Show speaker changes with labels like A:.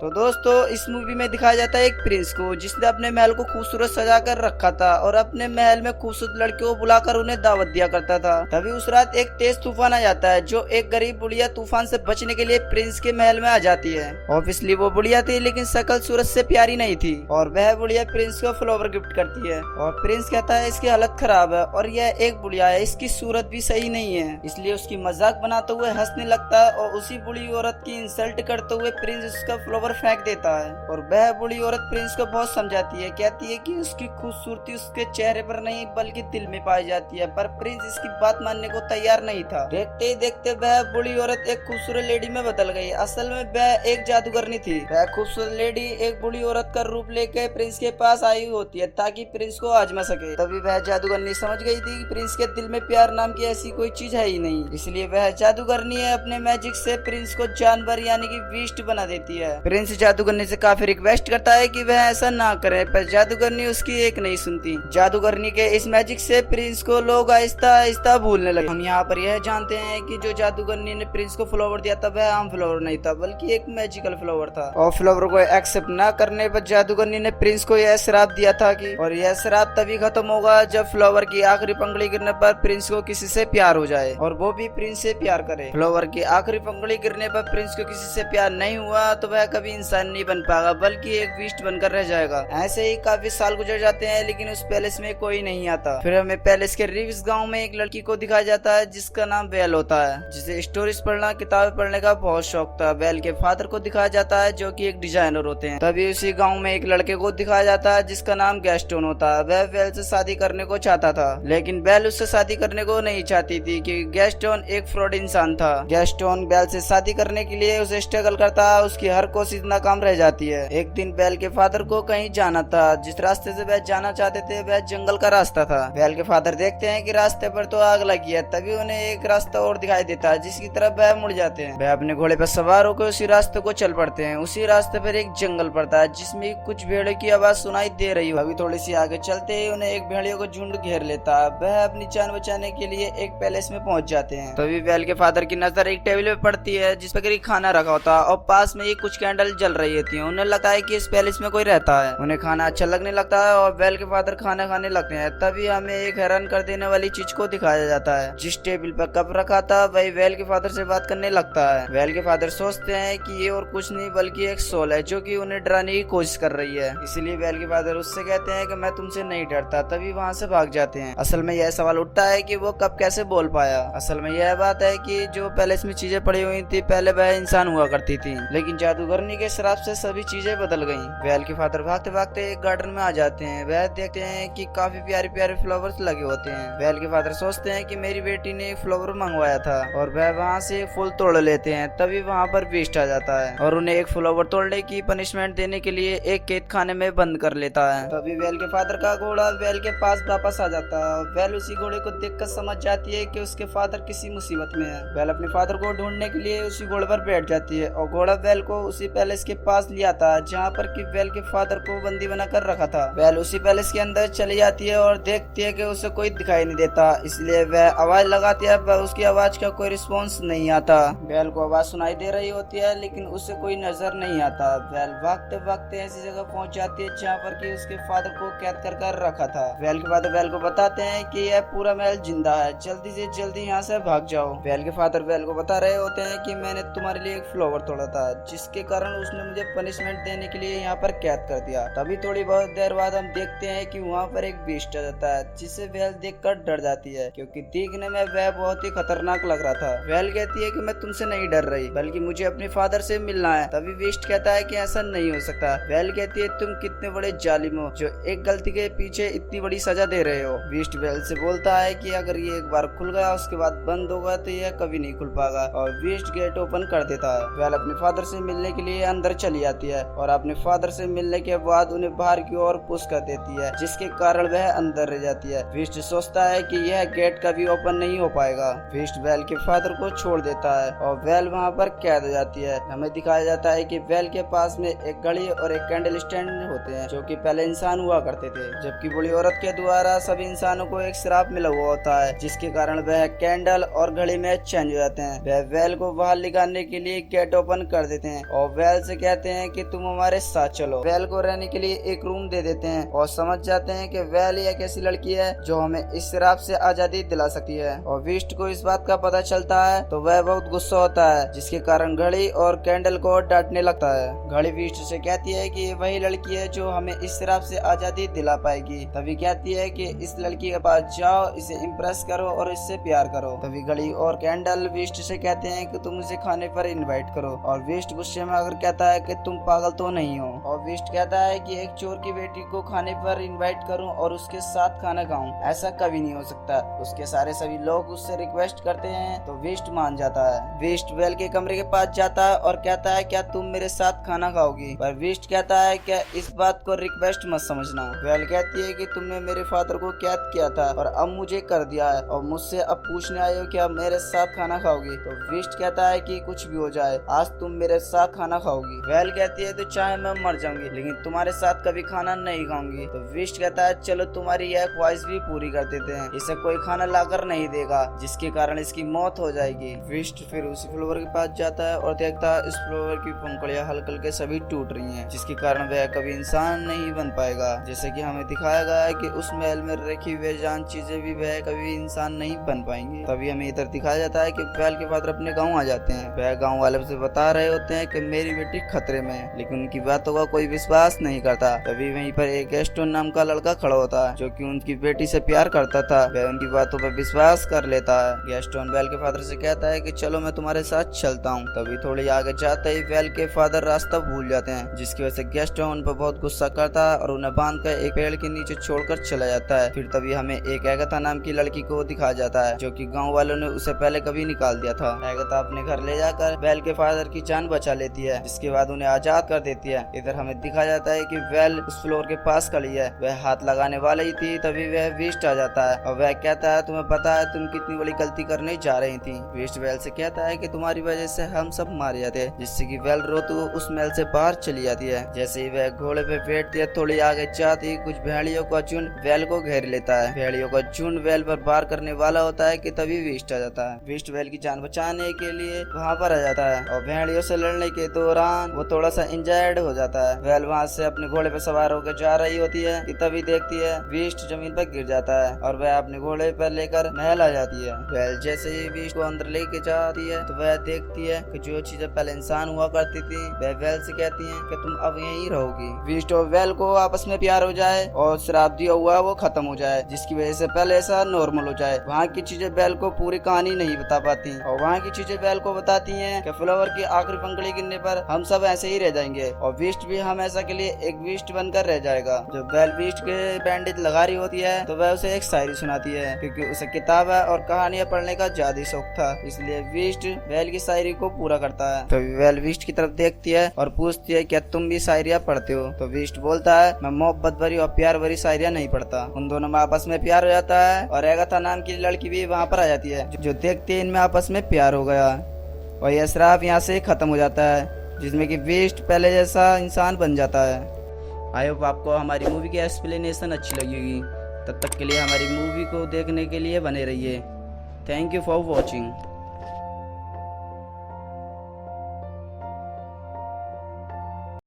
A: तो दोस्तों इस मूवी में दिखाया जाता है एक प्रिंस को जिसने अपने महल को खूबसूरत सजा कर रखा था और अपने महल में खूबसूरत लड़कियों को बुलाकर उन्हें दावत दिया करता था। तभी उस रात एक तेज तूफान आ जाता है जो एक गरीब बुढ़िया तूफान से बचने के लिए प्रिंस के महल में आ जाती है। ऑब्वियसली वो बुढ़िया थी लेकिन शकल सूरत से प्यारी नहीं थी और वह बुढ़िया प्रिंस को फ्लावर गिफ्ट करती है और प्रिंस कहता है इसकी हालत खराब है और यह एक बुढ़िया है, इसकी सूरत भी सही नहीं है, इसलिए उसकी मजाक बनाते हुए हंसने लगता है और उसी बुढ़ी औरत की इंसल्ट करते हुए प्रिंस उसका फ्लावर फेंक देता है। और वह बुढ़ी औरत प्रिंस को बहुत समझाती है, कहती है कि उसकी खूबसूरती उसके चेहरे पर नहीं बल्कि दिल में पाई जाती है, पर प्रिंस इसकी बात मानने को तैयार नहीं था। देखते ही देखते वह बुढ़ी औरत एक खूबसूरत लेडी में बदल गई। असल में वह एक जादूगरनी थी। वह खूबसूरत लेडी एक बुढ़ी औरत का रूप लेकर प्रिंस के पास आई होती है ताकि प्रिंस को आजमा सके। तभी वह जादूगरनी समझ गई थी कि प्रिंस के दिल में प्यार नाम की ऐसी कोई चीज है ही नहीं, इसलिए वह जादूगरनी अपने मैजिक से प्रिंस को जानवर यानी कि बीस्ट बना देती है। प्रिंस जादूगरनी से काफी रिक्वेस्ट करता है कि वह ऐसा ना करे, पर जादूगरनी उसकी एक नहीं सुनती। जादूगरनी के इस मैजिक से प्रिंस को लोग आहिस्ता आहिस्ता भूलने लगे। हम यहाँ पर यह जानते हैं कि जो जादूगरनी ने प्रिंस को फ्लावर दिया था वह आम फ्लावर नहीं था बल्कि एक मैजिकल फ्लावर था और फ्लावर को एक्सेप्ट न करने पर जादूगरनी ने प्रिंस को यह श्राप दिया था कि और यह श्राप तभी खत्म होगा जब फ्लावर की आखिरी पंखुड़ी गिरने पर प्रिंस को किसी से प्यार हो जाए और वो भी प्रिंस से प्यार करे। फ्लावर की आखिरी पंखुड़ी गिरने पर प्रिंस को किसी से प्यार नहीं हुआ तो वह कभी इंसान नहीं बन पाएगा बल्कि एक बीस्ट बनकर रह जाएगा। ऐसे ही काफी साल गुजर जाते हैं लेकिन उस पैलेस में कोई नहीं आता। फिर हमें पैलेस के रिव्स गांव में एक लड़की को दिखाया जाता है जिसका नाम बेल होता है, जिसे स्टोरीज पढ़ना किताबें पढ़ने का बहुत शौक था। बेल के फादर को दिखाया जाता है जो कि एक डिजाइनर होते हैं। तभी उसी गांव में एक लड़के को दिखाया जाता है जिसका नाम गैस्टोन होता है। वह बेल से शादी करने को चाहता था लेकिन बेल उससे शादी करने को नहीं चाहती थी क्योंकि गैस्टोन एक फ्रॉड इंसान था। गैस्टोन बेल से शादी करने के लिए उसे स्ट्रगल करता है, उसकी हर कोशिश नाकाम रह जाती है। एक दिन बेल के फादर को कहीं जाना था, जिस रास्ते से वह जाना चाहते थे वह जंगल का रास्ता था। बेल के फादर देखते हैं कि रास्ते पर तो आग लगी है, तभी उन्हें एक रास्ता और दिखाई देता है जिसकी तरफ वह मुड़ जाते हैं। वह अपने घोड़े पर सवार होकर उसी रास्ते को चल पड़ते हैं। उसी रास्ते पर एक जंगल पड़ता है जिसमें कुछ भेड़ों की आवाज सुनाई दे रही हो। अभी थोड़ी सी आगे चलते ही उन्हें एक भेड़ियों को झुंड घेर लेता है। वह अपनी जान बचाने के लिए एक पैलेस में पहुंच जाते हैं। तभी बेल के फादर की नजर एक टेबल पे पड़ती है जिस पर खाना रखा होता है और पास में ही कुछ कैंडल जल रही थी। उन्हें लगता है कि इस पैलेस में कोई रहता है। उन्हें खाना अच्छा लगने लगता है और बेल के फादर खाना खाने लगते हैं। तभी हमें एक हैरान कर देने वाली चीज को दिखाया जाता है। जिस टेबल पर कप रखा था वही बेल के फादर से बात करने लगता है। बेल के फादर सोचते हैं कि ये और कुछ नहीं बल्कि एक सोल है जो कि उन्हें डराने की कोशिश कर रही है, इसलिए बेल के फादर उससे कहते हैं कि मैं तुमसे नहीं डरता। तभी वहाँ से भाग जाते हैं। असल में यह सवाल उठता है कि वो कब कैसे बोल पाया। असल में यह बात है कि जो पैलेस में चीजें पड़ी हुई थी पहले वह इंसान हुआ करती थी लेकिन जादूगरनी के श्राप से सभी चीजें बदल गईं। बेल के फादर भागते भागते एक गार्डन में आ जाते हैं। वह देखते हैं कि काफी प्यारे प्यारे फ्लावर्स लगे होते हैं। बेल के फादर सोचते हैं कि मेरी बेटी ने फ्लावर मंगवाया था और वह वहाँ से फूल तोड़ लेते हैं। तभी वहाँ पर बीस्ट आ जाता है और उन्हें एक फ्लावर तोड़ने की पनिशमेंट देने के लिए एक कैद खाने में बंद कर लेता है। तभी बेल के फादर का घोड़ा बेल के पास वापस आ जाता है। बेल उसी घोड़े को देखकर समझ जाती है कि उसके फादर किसी मुसीबत में है। बेल अपने फादर को ढूंढने के लिए उसी घोड़े पर बैठ जाती है और घोड़ा बेल को उसी पैलेस के पास ले आता है जहाँ पर कि बेल के फादर को बंदी बना कर रखा था। बेल उसी पैलेस के अंदर चली जाती है और देखती है कि उसे कोई दिखाई नहीं देता, इसलिए वह आवाज लगाती है पर उसकी आवाज का कोई रिस्पॉन्स नहीं आता। बेल को आवाज सुनाई दे रही होती है लेकिन उसे कोई नजर नहीं आता। बेल भागते भागते ऐसी जगह पहुंच जाती है जहाँ पर कि उसके फादर को कैद कर रखा था। बेल के फादर बेल को बताते हैं कि यह पूरा महल जिंदा है, जल्दी से जल्दी यहाँ से भाग जाओ। बेल के फादर बेल को बता रहे होते हैं कि मैंने तुम्हारे लिए एक फ्लावर तोड़ा था जिसके कारण उसने मुझे पनिशमेंट देने के लिए यहाँ पर कैद कर दिया। तभी थोड़ी बहुत देर बाद हम देखते हैं कि वहाँ पर एक बीस्ट आ जाता है जिसे बेल देखकर डर जाती है क्योंकि देखने में वह बहुत ही खतरनाक लग रहा था। बेल कहती है कि मैं तुमसे नहीं डर रही बल्कि मुझे अपने फादर से मिलना है। तभी बीस्ट कहता है कि ऐसा नहीं हो सकता। बेल कहती है तुम कितने बड़े जालिम हो जो एक गलती के पीछे इतनी बड़ी सजा दे रहे हो। बीस्ट बेल से बोलता है कि अगर ये एक बार खुल गया उसके बाद बंद होगा तो यह कभी नहीं खुल पाएगा और बीस्ट गेट ओपन कर देता है। बेल अपने फादर से मिलने के लिए अंदर चली जाती है और अपने फादर से मिलने के बाद उन्हें बाहर की ओर पुश कर देती है जिसके कारण वह अंदर रह जाती है। बीस्ट सोचता है कि यह गेट कभी ओपन नहीं हो पाएगा। बीस्ट बेल के फादर को छोड़ देता है और बेल वहाँ पर कैद हो जाती है। हमें दिखाया जाता है कि बेल के पास में एक घड़ी और एक कैंडल स्टैंड होते हैं जो कि पहले इंसान हुआ करते थे, जबकि बूढ़ी औरत के द्वारा सभी इंसानों को एक श्राप मिला हुआ होता है जिसके कारण वह कैंडल और घड़ी में चेंज हो जाते हैं। वह बेल को बाहर निकालने के लिए गेट ओपन कर देते हैं और बेल वेल से कहते हैं कि तुम हमारे साथ चलो। वेल को रहने के लिए एक रूम दे देते हैं और समझ जाते हैं कि वेल एक ऐसी लड़की है जो हमें इस श्राप से आजादी दिला सकती है। और विस्ट को इस बात का पता चलता है तो वह बहुत गुस्सा होता है, जिसके कारण घड़ी और कैंडल को डांटने लगता है। घड़ी विस्ट से कहती है कि ये वही लड़की है जो हमें इस श्राप से आजादी दिला पाएगी। तभी कहती है कि इस लड़की के पास जाओ, इसे इम्प्रेस करो और इससे प्यार करो। तभी घड़ी और कैंडल विस्ट से कहते हैं कि तुम उसे खाने पर इनवाइट करो। और विस्ट गुस्से में आकर कहता है कि तुम पागल तो नहीं हो। और विस्ट कहता है कि एक चोर की बेटी को खाने पर इनवाइट करूं और उसके साथ खाना खाऊं, ऐसा कभी नहीं हो सकता। उसके सारे सभी लोग उससे रिक्वेस्ट करते हैं तो विस्ट मान जाता है। विस्ट वेल के कमरे के पास जाता है और कहता है क्या तुम मेरे साथ खाना खाओगी? पर विस्ट कहता है क्या इस बात को रिक्वेस्ट मत समझना। वेल कहती है कि तुमने मेरे फादर को कैद किया था और अब मुझे कर दिया है और मुझसे अब पूछने आए हो क्या मेरे साथ खाना खाओगी? तो विस्ट कहता है कि कुछ भी हो जाए आज तुम मेरे साथ खाना खाओगी। वेल कहती है तो चाहे मैं मर जाऊंगी लेकिन तुम्हारे साथ कभी खाना नहीं खाऊंगी। तो विस्ट कहता है चलो तुम्हारी यह ख्वाहिश भी पूरी कर देते हैं, इसे कोई खाना लाकर नहीं देगा जिसके कारण इसकी मौत हो जाएगी। विस्ट फिर उसी फ्लोर के पास जाता है और देखता है इस फ्लोर की पंखुड़ियां हल्के हल्के सभी टूट रही हैं, जिसके कारण वह कभी इंसान नहीं बन पाएगा। जैसे कि हमें दिखाया गया है कि उस महल में रखी हुई जान चीजें भी वह कभी इंसान नहीं बन पाएंगे। तभी हमें इधर दिखाया जाता है कि वेल के फादर अपने गाँव आ जाते हैं। वह गाँव वाले से बता रहे होते हैं कि मेरी बेटी खतरे में है, लेकिन उनकी बातों का कोई विश्वास नहीं करता। तभी वहीं पर एक गैस्टोन नाम का लड़का खड़ा होता है जो कि उनकी बेटी से प्यार करता था। वह उनकी बातों पर विश्वास कर लेता है। गैस्टोन वेल के फादर से कहता है कि चलो मैं तुम्हारे साथ चलता हूँ। तभी थोड़ी आगे जाते ही वेल के फादर रास्ता भूल जाते हैं, जिसकी वजह से गैस्टोन उन पर बहुत गुस्सा करता है और उन्हें बांधकर एक पेड़ के नीचे छोड़कर चला जाता है। फिर तभी हमें एक एगाथा नाम की लड़की को दिखाया जाता है जो कि गाँव वालों ने उसे पहले कभी निकाल दिया था। एगाथा अपने घर ले जाकर वेल के फादर की जान बचा लेती है, जिसके बाद उन्हें आजाद कर देती है। इधर हमें दिखाया जाता है कि वेल उस फ्लोर के पास खड़ी है। वह हाथ लगाने वाली ही थी तभी वह विस्ट आ जाता है और वह कहता है तुम्हें पता है तुम कितनी बड़ी गलती करने जा रही थी। विस्ट वेल से कहता है कि तुम्हारी वजह से हम सब मारे जाते, जिससे कि वेल रोते हुए उस महल से बाहर चली जाती है। जैसे ही वह घोड़े पे बैठती है थोड़ी आगे जाती कुछ भेड़ियों का झुंड वेल को घेर लेता है। भेड़ियों का झुंड वेल पर वार करने वाला होता है कि तभी विस्ट आ जाता है। विस्ट वेल की जान बचाने के लिए वहाँ पर आ जाता है और भेड़ियों से लड़ने के दौरान वो थोड़ा सा इंजर्ड हो जाता है। वेल वहाँ से अपने घोड़े पे सवार होकर जा रही होती है कि तभी देखती है विस्ट जमीन पर गिर जाता है और वह अपने घोड़े पर लेकर महल आ जाती है। वेल जैसे ही विस्ट को अंदर लेके जाती है तो वह देखती है कि जो चीजें पहले इंसान हुआ करती थी वह वेल से कहती है कि तुम अब यहीं रहोगी। विस्ट और वेल को आपस में प्यार हो जाए और श्राप दिया हुआ वो खत्म हो जाए, जिसकी वजह से पहले ऐसा नॉर्मल हो जाए। वहाँ की चीजें वेल को पूरी कहानी नहीं बता पाती और वहाँ की चीजें वेल को बताती हैं कि फ्लावर की आखिरी पंखुड़ी गिरने पर हम सब ऐसे ही रह जाएंगे और विस्ट भी हमेशा के लिए एक विस्ट बनकर रह जाएगा। जब वेल विस्ट के बैंडेज लगा रही होती है तो वह उसे एक शायरी सुनाती है, क्योंकि उसे किताबें और कहानियां पढ़ने का ज्यादा शौक था, इसलिए विस्ट वेल की शायरी को पूरा करता है। तो वेल विस्ट की तरफ देखती है और पूछती है क्या तुम भी शायरियां पढ़ते हो? तो विस्ट बोलता है मैं मोहब्बत भरी और प्यार भरी शायरियां नहीं पढ़ता। उन दोनों में आपस में प्यार हो जाता है और एगाथा नाम की लड़की भी वहाँ पर आ जाती है, जो देखते ही इनमें आपस में प्यार हो गया और यह श्राप यहाँ से खत्म हो जाता है, जिसमें कि विस्ट पहले जैसा इंसान बन जाता है। आई होप आपको हमारी मूवी की एक्सप्लेनेशन अच्छी लगी होगी। तब तक के लिए हमारी मूवी को देखने के लिए बने रहिए। Thank you for watching.